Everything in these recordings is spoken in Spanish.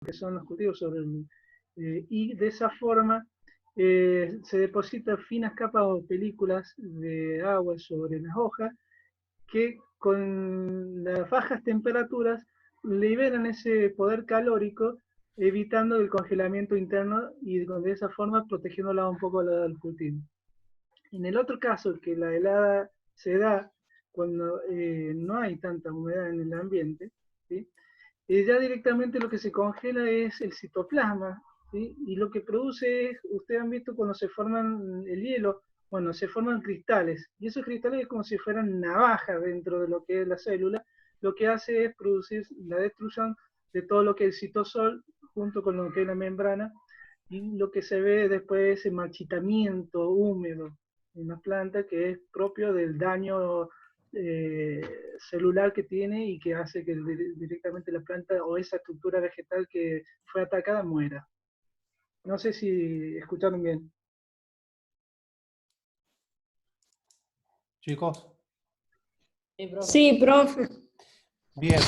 que son los cultivos y de esa forma se depositan finas capas o películas de agua sobre las hojas que con las bajas temperaturas liberan ese poder calórico, evitando el congelamiento interno y de esa forma protegiéndola un poco del cultivo. En el otro caso, que la helada se da cuando no hay tanta humedad en el ambiente, ¿sí? Ya directamente lo que se congela es el citoplasma, ¿sí? Y lo que produce es, ustedes han visto cuando se forman el hielo, bueno, se forman cristales, y esos cristales es como si fueran navajas dentro de lo que es la célula, lo que hace es producir la destrucción de todo lo que es el citosol junto con lo que es la membrana, y lo que se ve después es el marchitamiento húmedo en la planta que es propio del daño eh, celular que tiene y que hace que directamente la planta o esa estructura vegetal que fue atacada muera. No sé si escucharon bien. Chicos, Sí, profe. bien.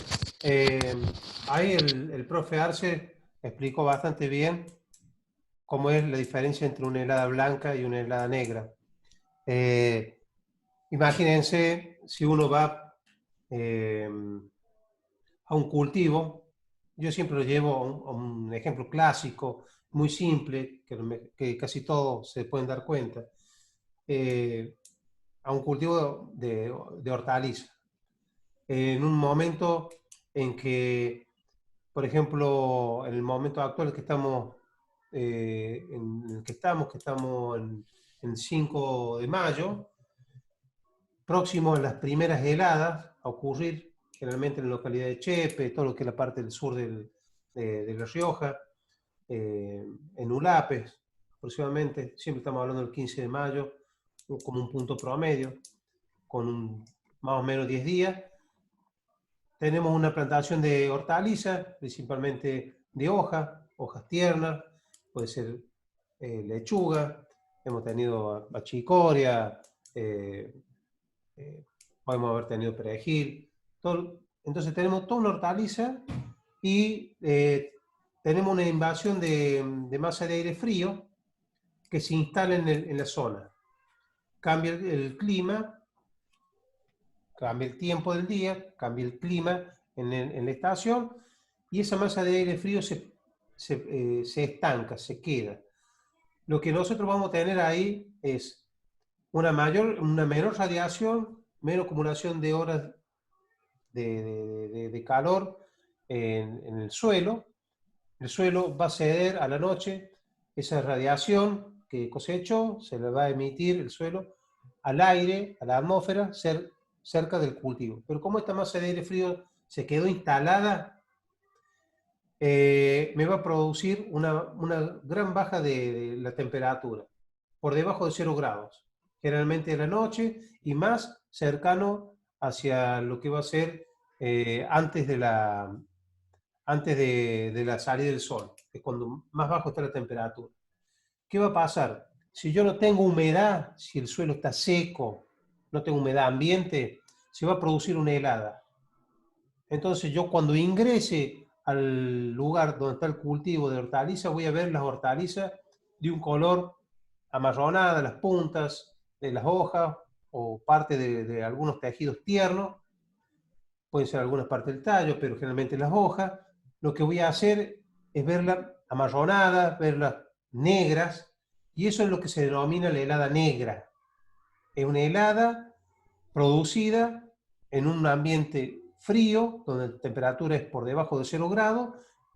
Ahí el profe Arce explicó bastante bien cómo es la diferencia entre una helada blanca y una helada negra. Imagínense si uno va a un cultivo, yo siempre lo llevo a un ejemplo clásico, muy simple, que casi todos se pueden dar cuenta, a un cultivo de hortaliza. En un momento en que, por ejemplo, en el momento actual que estamos, que estamos en 5 de mayo, próximo a las primeras heladas a ocurrir, generalmente en la localidad de Chepe, todo lo que es la parte del sur de La Rioja, en Ulapes, aproximadamente, siempre estamos hablando del 15 de mayo, como un punto promedio, con más o menos 10 días. Tenemos una plantación de hortalizas, principalmente de hojas tiernas, puede ser lechuga, hemos tenido achicoria, eh, podemos haber tenido perejil. Entonces tenemos toda una hortaliza y tenemos una invasión de masa de aire frío que se instala en la zona. Cambia el clima, cambia el tiempo del día, cambia el clima en la estación y esa masa de aire frío se estanca, se queda. Lo que nosotros vamos a tener ahí es una menor radiación, menos acumulación de horas de calor en el suelo. El suelo va a ceder a la noche esa radiación que cosechó, se le va a emitir el suelo al aire, a la atmósfera, cerca del cultivo. Pero como esta masa de aire frío se quedó instalada, me va a producir una gran baja de la temperatura, por debajo de 0 grados, generalmente en la noche y más cercano hacia lo que va a ser antes de la salida del sol, que es cuando más bajo está la temperatura. ¿Qué va a pasar? Si yo no tengo humedad, si el suelo está seco, no tengo humedad ambiente, se va a producir una helada. Entonces yo cuando ingrese al lugar donde está el cultivo de hortaliza, voy a ver las hortalizas de un color amarronada, las puntas de las hojas o parte de algunos tejidos tiernos, pueden ser algunas partes del tallo, pero generalmente las hojas. Lo que voy a hacer es verlas amarronadas, verlas negras, y eso es lo que se denomina la helada negra. Es una helada producida en un ambiente frío, donde la temperatura es por debajo de 0 grados,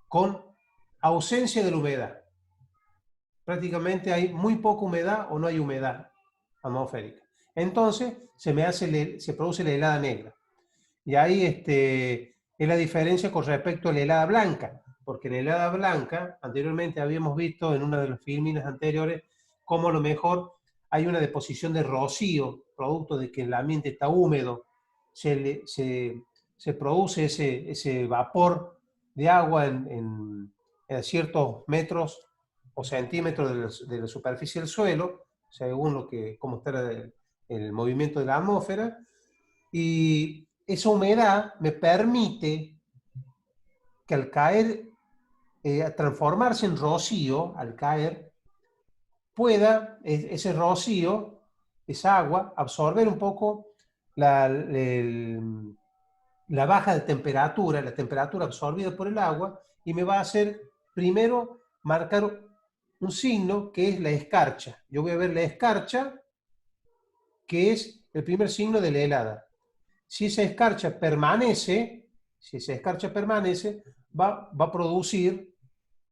con ausencia de la humedad. Prácticamente hay muy poca humedad o no hay humedad atmosférica. Entonces se produce la helada negra. Y ahí es la diferencia con respecto a la helada blanca, porque la helada blanca, anteriormente habíamos visto en una de las filminas anteriores, cómo a lo mejor hay una deposición de rocío, producto de que el ambiente está húmedo, se produce ese vapor de agua en ciertos metros o centímetros de la superficie del suelo, según cómo está el movimiento de la atmósfera, y esa humedad me permite que al caer transformarse en rocío al caer, pueda ese rocío, esa agua, absorber un poco la baja de temperatura, la temperatura absorbida por el agua, y me va a hacer primero marcar un signo que es la escarcha. Yo voy a ver la escarcha, que es el primer signo de la helada. Si esa escarcha permanece, va a producir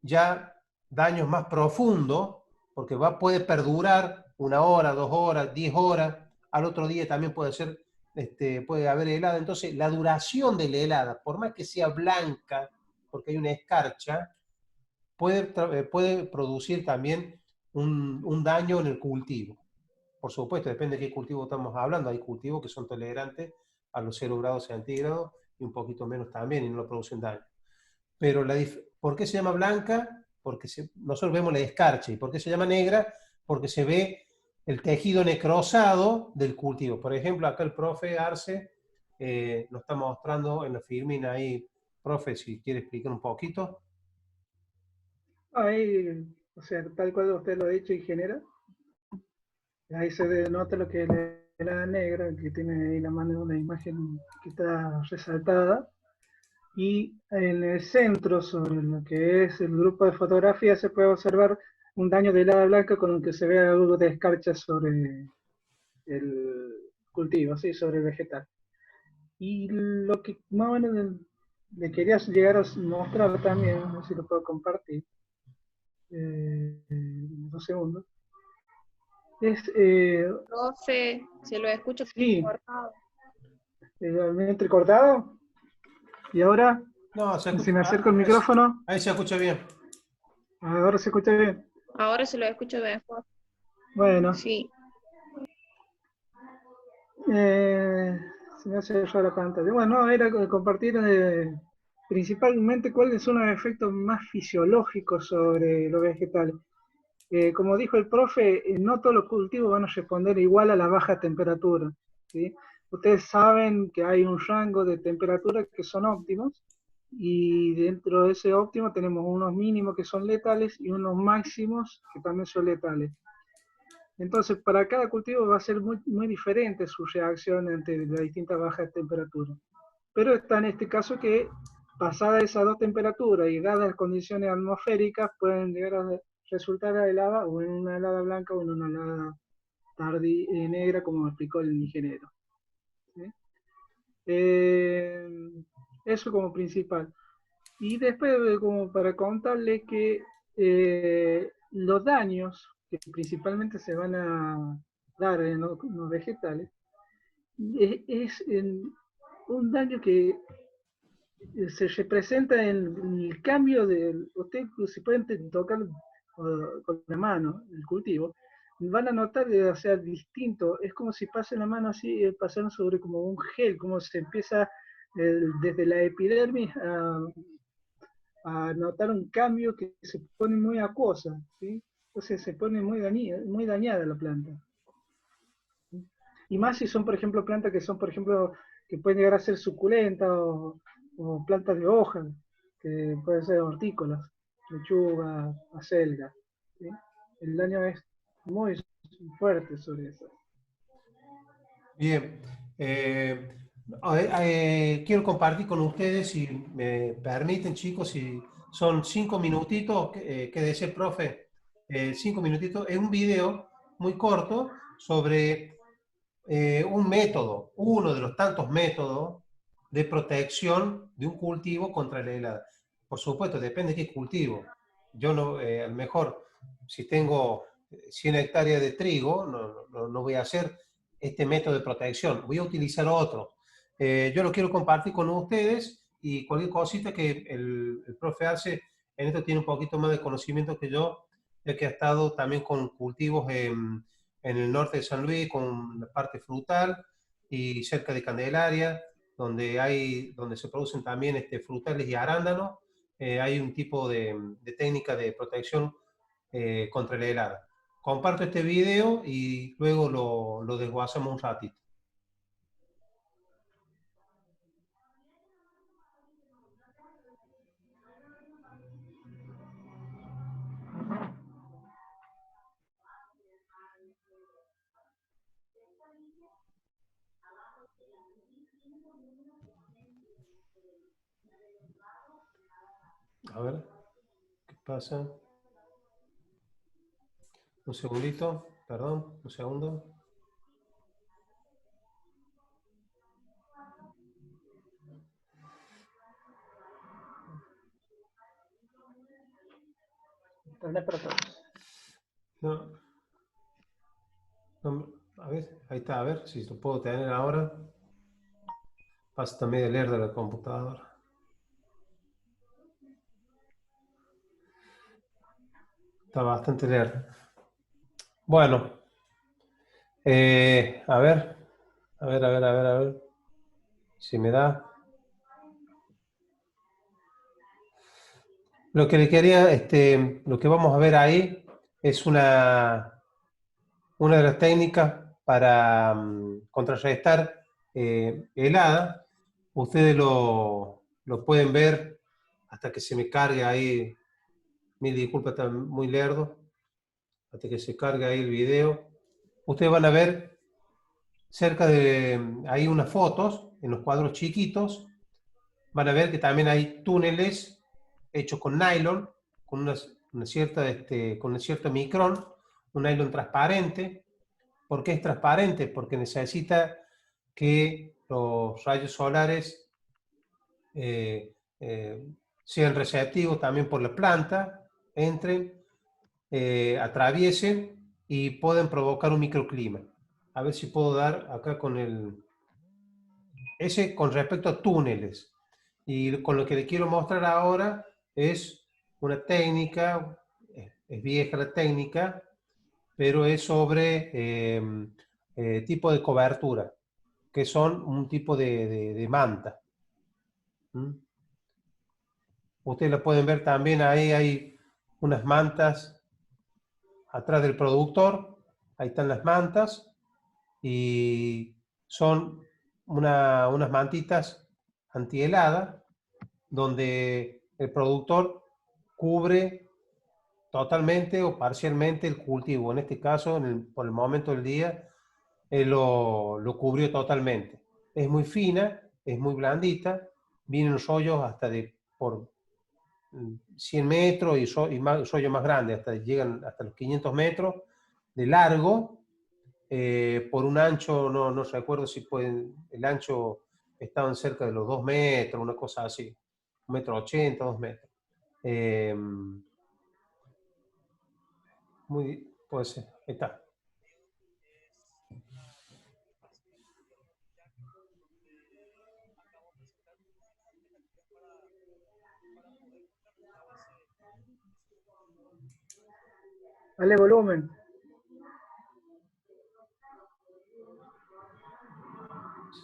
ya daños más profundos, porque puede perdurar 1 hora, 2 horas, 10 horas, al otro día también puede haber helada. Entonces, la duración de la helada, por más que sea blanca, porque hay una escarcha, puede producir también un daño en el cultivo. Por supuesto, depende de qué cultivo estamos hablando. Hay cultivos que son tolerantes a los 0 grados centígrados y un poquito menos también y no producen daño. Pero ¿por qué se llama blanca? Porque nosotros vemos la escarcha. ¿Y por qué se llama negra? Porque se ve el tejido necrosado del cultivo. Por ejemplo, acá el profe Arce nos está mostrando en la filmina ahí. Profe, si quiere explicar un poquito. Ahí, o sea, tal cual usted lo ha dicho, ingeniero, ahí se denota lo que es la helada negra, que tiene ahí la mano una imagen que está resaltada. Y en el centro, sobre lo que es el grupo de fotografía, se puede observar un daño de helada blanca con el que se ve algo de escarcha sobre el cultivo, ¿sí? Sobre el vegetal. Y lo que más o menos le quería llegar a mostrar también, no sé si lo puedo compartir, 2 segundos, es, Profe, se lo escucho sí, cortado. me he entrecortado, y ahora, No, se escucha, si me acerco el micrófono, ahí se escucha bien. ahora se escucha bien. Ahora se lo escucho mejor. Bueno, Sí. se me hace rara la pantalla. Bueno, era compartir principalmente cuáles son los efectos más fisiológicos sobre los vegetales. Como dijo el profe, no todos los cultivos van a responder igual a la baja temperatura, ¿sí? Ustedes saben que hay un rango de temperatura que son óptimos y dentro de ese óptimo tenemos unos mínimos que son letales y unos máximos que también son letales. Entonces, para cada cultivo va a ser muy, muy diferente su reacción ante la distinta baja de temperatura. Pero está en este caso que, pasada esas dos temperaturas y dadas las condiciones atmosféricas, pueden llegar a resultar helada o en una helada blanca o en una helada negra, como explicó el ingeniero. ¿Sí? Eso como principal. Y después, como para contarle que los daños que principalmente se van a dar en los vegetales es un daño que se representa en el cambio de, usted si pueden tocar con la mano el cultivo, van a notar que o sea distinto, es como si pasen la mano así, pasaron sobre como un gel, como se empieza desde la epidermis a notar un cambio que se pone muy acuosa, ¿sí? Entonces se pone muy dañada la planta. ¿Sí? Y más si son, por ejemplo, plantas que son, por ejemplo, que pueden llegar a ser suculentas o plantas de hoja, que pueden ser hortícolas, lechuga, acelga. ¿Sí? El daño es muy fuerte sobre eso. Bien. Quiero compartir con ustedes, si me permiten, chicos, si son 5 minutitos, que decía el profe, 5 minutitos, es un video muy corto sobre un método, uno de los tantos métodos de protección de un cultivo contra la helada. Por supuesto, depende de qué cultivo. Yo no, a lo mejor, si tengo 100 hectáreas de trigo, no voy a hacer este método de protección, voy a utilizar otro. Yo lo quiero compartir con ustedes y cualquier cosita que el profe hace, en esto tiene un poquito más de conocimiento que yo, ya que ha estado también con cultivos en el norte de San Luis, con la parte frutal y cerca de Candelaria, donde se producen también frutales y arándanos, hay un tipo de técnica de protección contra la helada. Comparto este video y luego lo desguazamos un ratito. A ver, ¿qué pasa? Un segundito, perdón, un segundo. Internet para todos. No, no, a ver, ahí está, a ver si lo puedo tener ahora. Pasa también de leer de la computadora. Está bastante lerdo. Bueno, a ver, a ver, si me da. Lo que le quería, lo que vamos a ver ahí es una de las técnicas para contrarrestar helada. Ustedes lo pueden ver hasta que se me cargue ahí. Mil disculpas, está muy lerdo. Hasta que se cargue ahí el video. Ustedes van a ver cerca de ahí unas fotos en los cuadros chiquitos. Van a ver que también hay túneles hechos con nylon, con una cierta, con un cierto micrón, un nylon transparente. ¿Por qué es transparente? Porque necesita que los rayos solares sean receptivos también por la planta, entren, atraviesen y pueden provocar un microclima. A ver si puedo dar acá con ese con respecto a túneles. Y con lo que le quiero mostrar ahora es una técnica, es vieja la técnica, pero es sobre tipo de cobertura, que son un tipo de manta. Ustedes la pueden ver también, ahí hay unas mantas atrás del productor, ahí están las mantas, y son unas mantitas antihelada, donde el productor cubre totalmente o parcialmente el cultivo. En este caso, por el momento del día, él lo cubrió totalmente. Es muy fina, es muy blandita, vienen rollos hasta por 100 metros y rollos más grandes, llegan hasta los 500 metros de largo, por un ancho, no recuerdo si el ancho estaban cerca de los 2 metros, una cosa así, 1,80 m, 2 metros. Puede ser, ahí está. Dale volumen.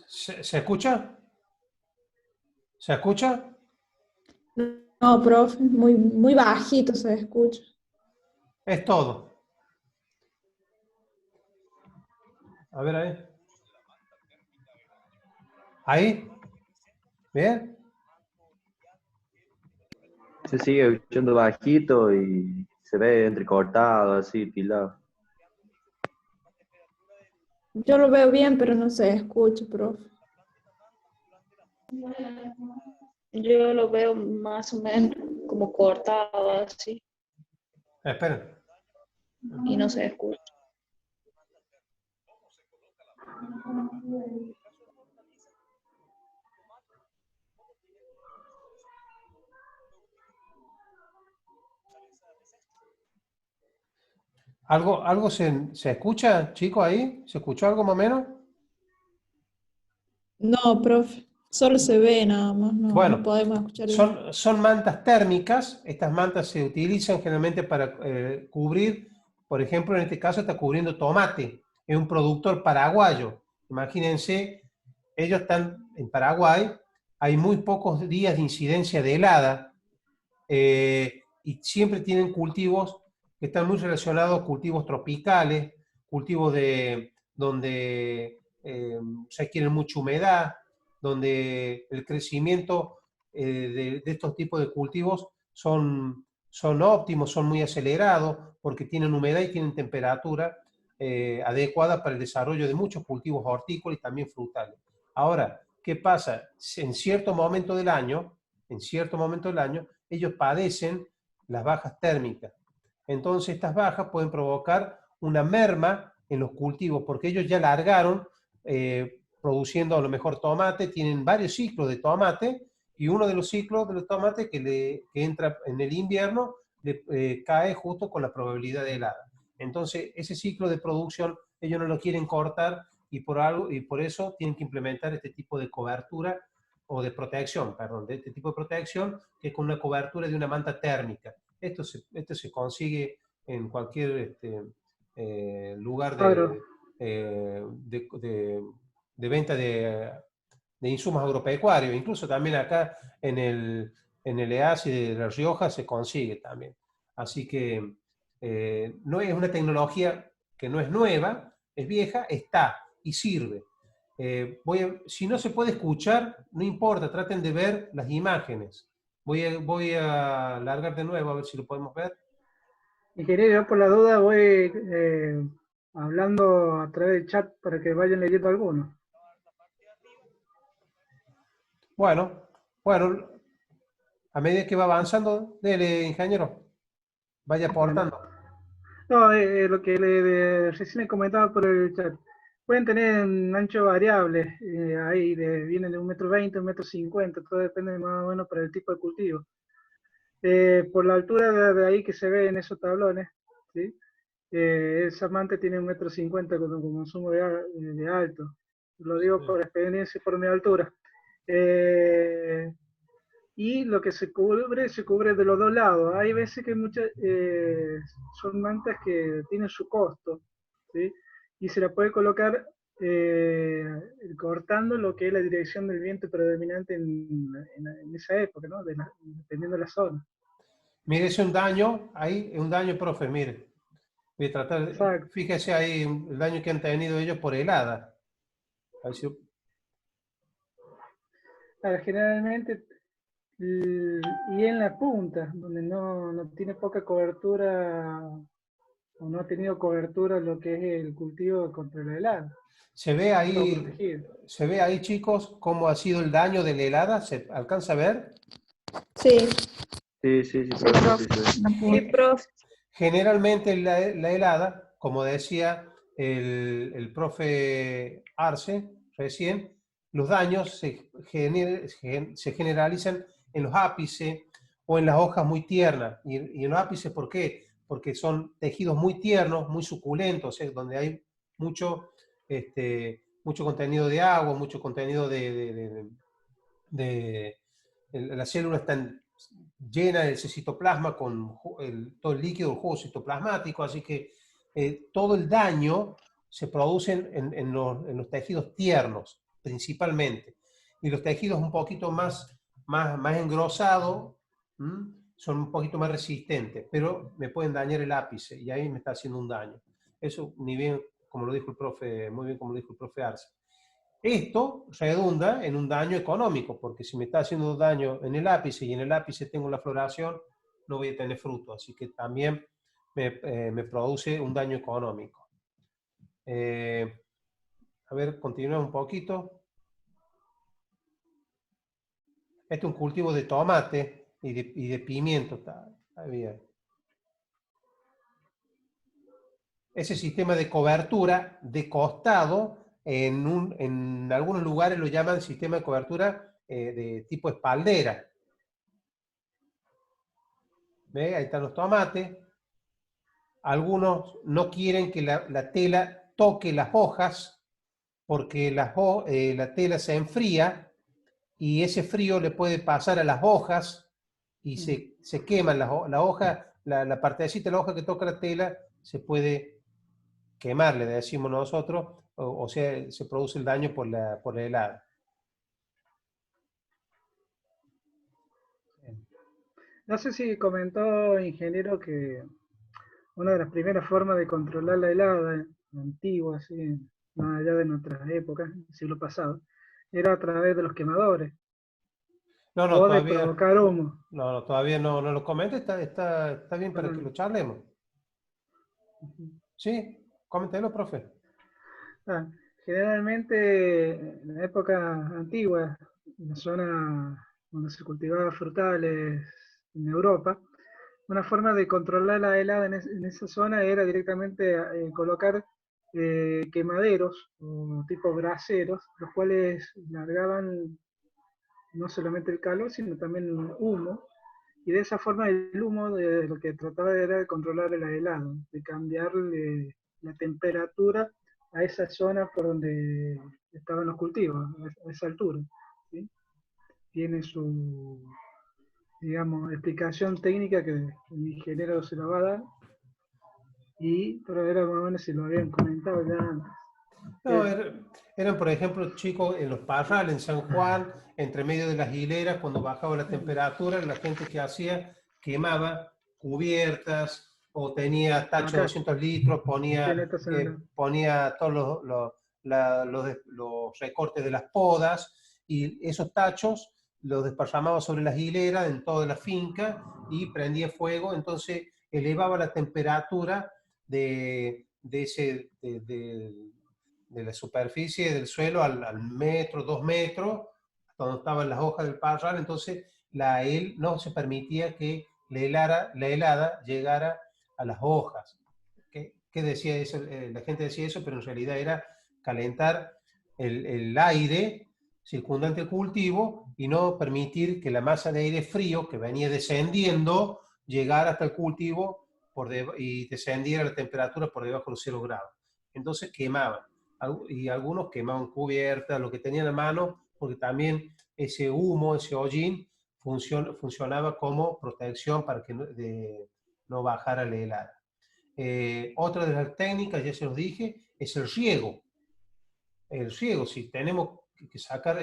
¿Se escucha? ¿Se escucha? No, profe, muy bajito se escucha. Es todo. A ver ahí. ¿Ahí? ¿Bien? Se sigue escuchando bajito y se ve entrecortado, así, pilado. Yo lo veo bien, pero no se escucha, profe. Yo lo veo más o menos como cortado así Esperen. y no se escucha. ¿Algo se escucha, chicos, ahí? ¿Se escuchó algo más o menos? No, profe, solo se ve nada más, no Bueno, podemos escuchar bien. son mantas térmicas. Estas mantas se utilizan generalmente para cubrir, por ejemplo, en este caso está cubriendo tomate. Es un productor paraguayo. Imagínense, ellos están en Paraguay, hay muy pocos días de incidencia de helada, y siempre tienen cultivos que están muy relacionados, cultivos tropicales, cultivos donde se adquiere mucha humedad, donde el crecimiento de estos tipos de cultivos son óptimos, son muy acelerados, porque tienen humedad y tienen temperatura adecuada para el desarrollo de muchos cultivos hortícolas y también frutales. Ahora, ¿qué pasa? En cierto momento del año, ellos padecen las bajas térmicas. Entonces estas bajas pueden provocar una merma en los cultivos, porque ellos ya largaron produciendo a lo mejor tomate, tienen varios ciclos de tomate, y uno de los ciclos de los tomates que entra en el invierno cae justo con la probabilidad de helada. Entonces ese ciclo de producción ellos no lo quieren cortar y por eso tienen que implementar este tipo de cobertura o de protección, perdón, de este tipo de protección, que es con una cobertura de una manta térmica. Esto se consigue en cualquier lugar Agro. de venta de insumos agropecuarios. Incluso también acá en el EASI de La Rioja se consigue también. Así que no es una tecnología que no es nueva, es vieja, está y sirve. Si no se puede escuchar, no importa, traten de ver las imágenes. Voy a largar de nuevo a ver si lo podemos ver. Ingeniero, yo por la duda voy hablando a través del chat para que vayan leyendo algunos. Bueno, a medida que va avanzando, dele, ingeniero, vaya aportando. No, lo que recién le comentaba por el chat. Pueden tener un ancho variable, ahí vienen de 1,20 m, 1,50 m, todo depende más o menos para el tipo de cultivo. Por la altura de ahí que se ve en esos tablones, ¿sí? Esa manta tiene 1,50 m con consumo de alto. Lo digo por experiencia y por mi altura. Y lo que se cubre de los dos lados. Hay veces que son mantas que tienen su costo, ¿sí? Y se la puede colocar cortando lo que es la dirección del viento predominante en esa época, ¿no? Dependiendo de la zona. Mire, es un daño, ahí, es un daño, profe, mire. Voy a tratar, Exacto. fíjese ahí el daño que han tenido ellos por helada. Generalmente, y en la punta, donde no tiene poca cobertura o no ha tenido cobertura lo que es el cultivo contra la helada. Se ve ahí, chicos, cómo ha sido el daño de la helada. ¿Se alcanza a ver? Sí, Sí, profe, sí. sí, profe. Generalmente la helada, como decía el profe Arce recién, los daños se generalizan en los ápices o en las hojas muy tiernas. Y en los ápices, ¿por qué? Porque son tejidos muy tiernos, muy suculentos, donde hay mucho, mucho contenido de agua, mucho contenido las células están llenas del citoplasma con todo el líquido, el jugo citoplasmático, así que todo el daño se produce en los tejidos tiernos, principalmente. Y los tejidos un poquito más engrosados son un poquito más resistentes, pero me pueden dañar el ápice y ahí me está haciendo un daño. Eso, ni bien, como lo dijo el profe, muy bien como lo dijo el profe Arce. Esto redunda en un daño económico, porque si me está haciendo daño en el ápice y en el ápice tengo la floración, no voy a tener fruto, así que también me produce un daño económico. A ver, continuemos un poquito. Este es un cultivo de tomate y de pimiento. Está bien. Ese sistema de cobertura de costado, en algunos lugares lo llaman sistema de cobertura de tipo espaldera. ¿Ve? Ahí están los tomates. Algunos no quieren que la tela toque las hojas porque la tela se enfría y ese frío le puede pasar a las hojas y se queman la hoja, la partecita de la hoja que toca la tela se puede quemar, le decimos nosotros, o sea, se produce el daño por la helada. No sé si comentó, ingeniero, que una de las primeras formas de controlar la helada antigua, así, más allá de nuestras épocas, del siglo pasado, era a través de los quemadores. No, O de provocar humo. No, todavía no lo comente, está bien para que lo charlemos. Sí, coméntelo, profe. Generalmente, en la época antigua, en la zona donde se cultivaban frutales, en Europa, una forma de controlar la helada en esa zona era directamente colocar quemaderos o tipo braseros, los cuales largaban no solamente el calor, sino también humo. Y de esa forma el humo lo que trataba era de controlar el helado, de cambiarle la temperatura a esa zona por donde estaban los cultivos, a esa altura. ¿Sí? Tiene su, digamos, explicación técnica que el ingeniero se la va a dar, pero era más o menos si lo habían comentado ya antes. No, eran, por ejemplo, chicos, en los parrales, en San Juan, entre medio de las hileras, cuando bajaba la temperatura, la gente que hacía quemaba cubiertas o tenía tacho de Acá, 200 litros, en esta zona acá. ponía todos los recortes de las podas y esos tachos los desparramaba sobre las hileras en toda la finca y prendía fuego, entonces elevaba la temperatura de la superficie del suelo al metro, 2 metros, donde estaban las hojas del parral, entonces no se permitía que la helada llegara a las hojas. ¿Qué decía eso? La gente decía eso, pero en realidad era calentar el aire circundante al cultivo y no permitir que la masa de aire frío que venía descendiendo llegara hasta el cultivo y descendiera la temperatura por debajo de los 0 grados. Entonces quemaban. Y algunos quemaban cubiertas, lo que tenían a mano, porque también ese humo, ese hollín, funcionaba como protección para que no bajara la helada. Otra de las técnicas, ya se los dije, es el riego. El riego, si tenemos que sacar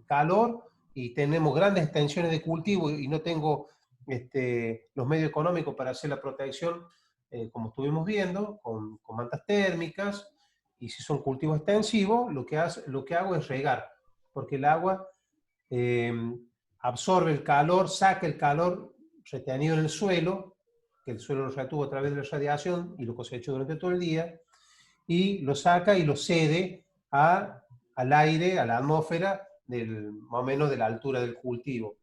calor y tenemos grandes extensiones de cultivo y no tengo los medios económicos para hacer la protección, como estuvimos viendo, con mantas térmicas, y si son cultivos extensivos, lo que hago es regar, porque el agua absorbe el calor, saca el calor retenido en el suelo, que el suelo lo retuvo a través de la radiación y lo cosechó durante todo el día, y lo saca y lo cede al aire, a la atmósfera, más o menos de la altura del cultivo.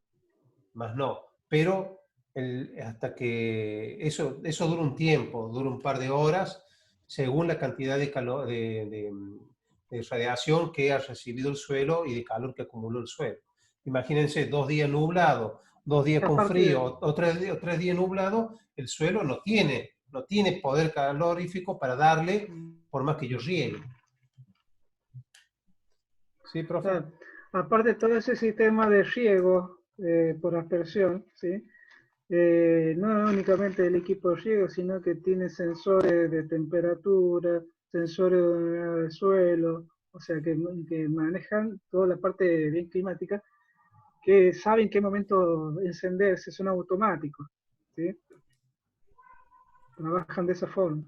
Más no. Pero hasta que eso dura un tiempo, dura un par de horas, según la cantidad de calor, de radiación que ha recibido el suelo y de calor que acumuló el suelo. Imagínense 2 días nublado, 2 días con frío, o 3 días nublado, el suelo no tiene poder calorífico para darle, por más que yo riegue. ¿Sí, profe? Claro. Aparte de todo ese sistema de riego por aspersión, ¿sí? No es únicamente el equipo de riego, sino que tiene sensores de temperatura, sensores de humedad del suelo, o sea, que manejan toda la parte bien climática, que saben en qué momento encenderse, son automáticos, ¿sí? Trabajan de esa forma.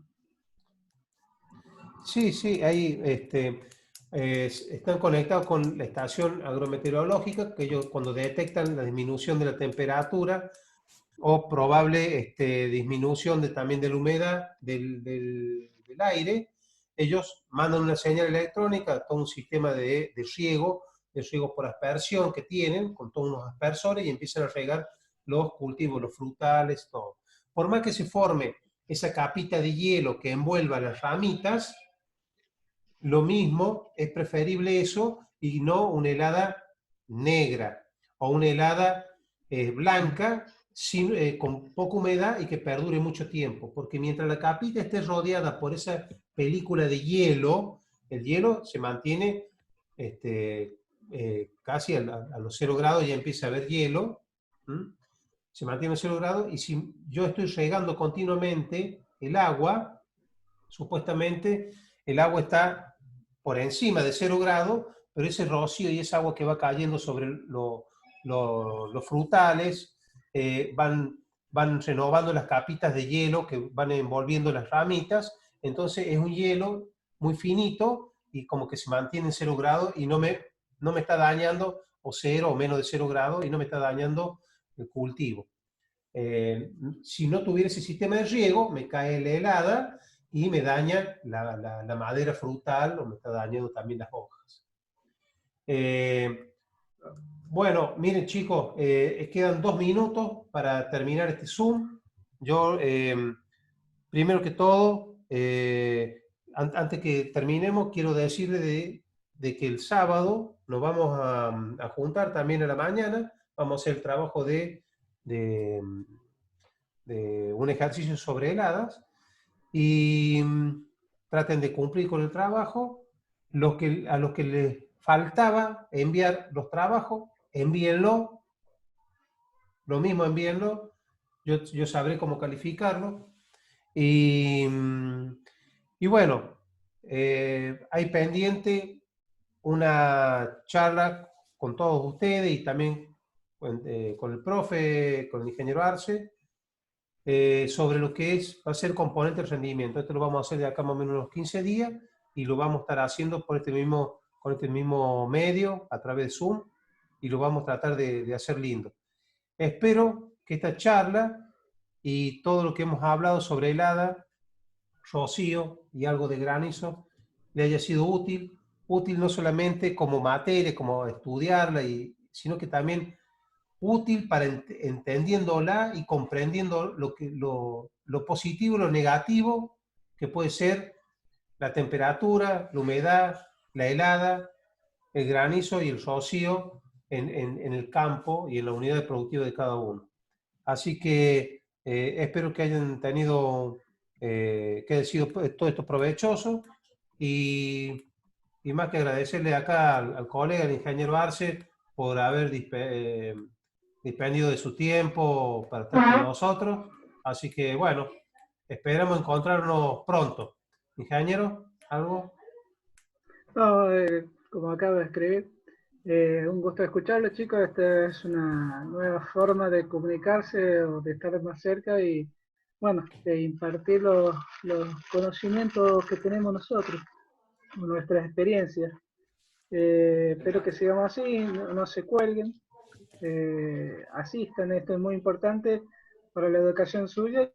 Sí, ahí están conectados con la estación agrometeorológica, que ellos cuando detectan la disminución de la temperatura o probable disminución también de la humedad del aire, ellos mandan una señal electrónica, todo un sistema de riego por aspersión que tienen, con todos unos aspersores, y empiezan a regar los cultivos, los frutales, todo. Por más que se forme esa capita de hielo que envuelva las ramitas, lo mismo, es preferible eso y no una helada negra o una helada blanca con poca humedad y que perdure mucho tiempo, porque mientras la capita esté rodeada por esa película de hielo, el hielo se mantiene casi a los 0 grados, ya empieza a haber hielo, se mantiene a 0 grados, y si yo estoy regando continuamente el agua, supuestamente el agua está por encima de 0 grados, pero ese rocío y esa agua que va cayendo sobre los frutales van renovando las capitas de hielo que van envolviendo las ramitas, entonces es un hielo muy finito y como que se mantiene en 0 grados y no me está dañando, o 0 o menos de 0 grados, y no me está dañando el cultivo. Si no tuviera ese sistema de riego, me cae la helada y me daña la madera frutal, o me está dañando también las hojas. Bueno, miren chicos, quedan 2 minutos para terminar este Zoom. Yo, primero que todo, antes que terminemos, quiero decirle de que el sábado nos vamos a juntar también a la mañana. Vamos a hacer el trabajo de, de un ejercicio sobre heladas y traten de cumplir con el trabajo. A los que les faltaba enviar los trabajos, envíenlo. Lo mismo envíenlo. Yo sabré cómo calificarlo. Y, y bueno, hay pendiente una charla con todos ustedes y también con el profe, con el ingeniero Arce, sobre lo que va a ser componente de rendimiento. Esto lo vamos a hacer de acá más o menos unos 15 días y lo vamos a estar haciendo con este mismo medio, a través de Zoom, y lo vamos a tratar de hacer lindo. Espero que esta charla y todo lo que hemos hablado sobre helada, rocío y algo de granizo le haya sido útil no solamente como materia, como estudiarla, sino que también útil para entendiéndola y comprendiendo lo positivo y lo negativo que puede ser la temperatura, la humedad, la helada, el granizo y el rocío en el campo y en la unidad productiva de cada uno. Así que espero que hayan tenido, que haya sido todo esto provechoso y más que agradecerle acá al colega, el ingeniero Arce, por haber dispendido de su tiempo para estar con nosotros. Así que bueno, esperamos encontrarnos pronto. Ingeniero, ¿algo? No, como acabo de escribir, un gusto escucharlo, chicos. Esta es una nueva forma de comunicarse o de estar más cerca y, bueno, de impartir los conocimientos que tenemos nosotros, nuestras experiencias. Espero que sigamos así, no se cuelguen, asistan, esto es muy importante para la educación suya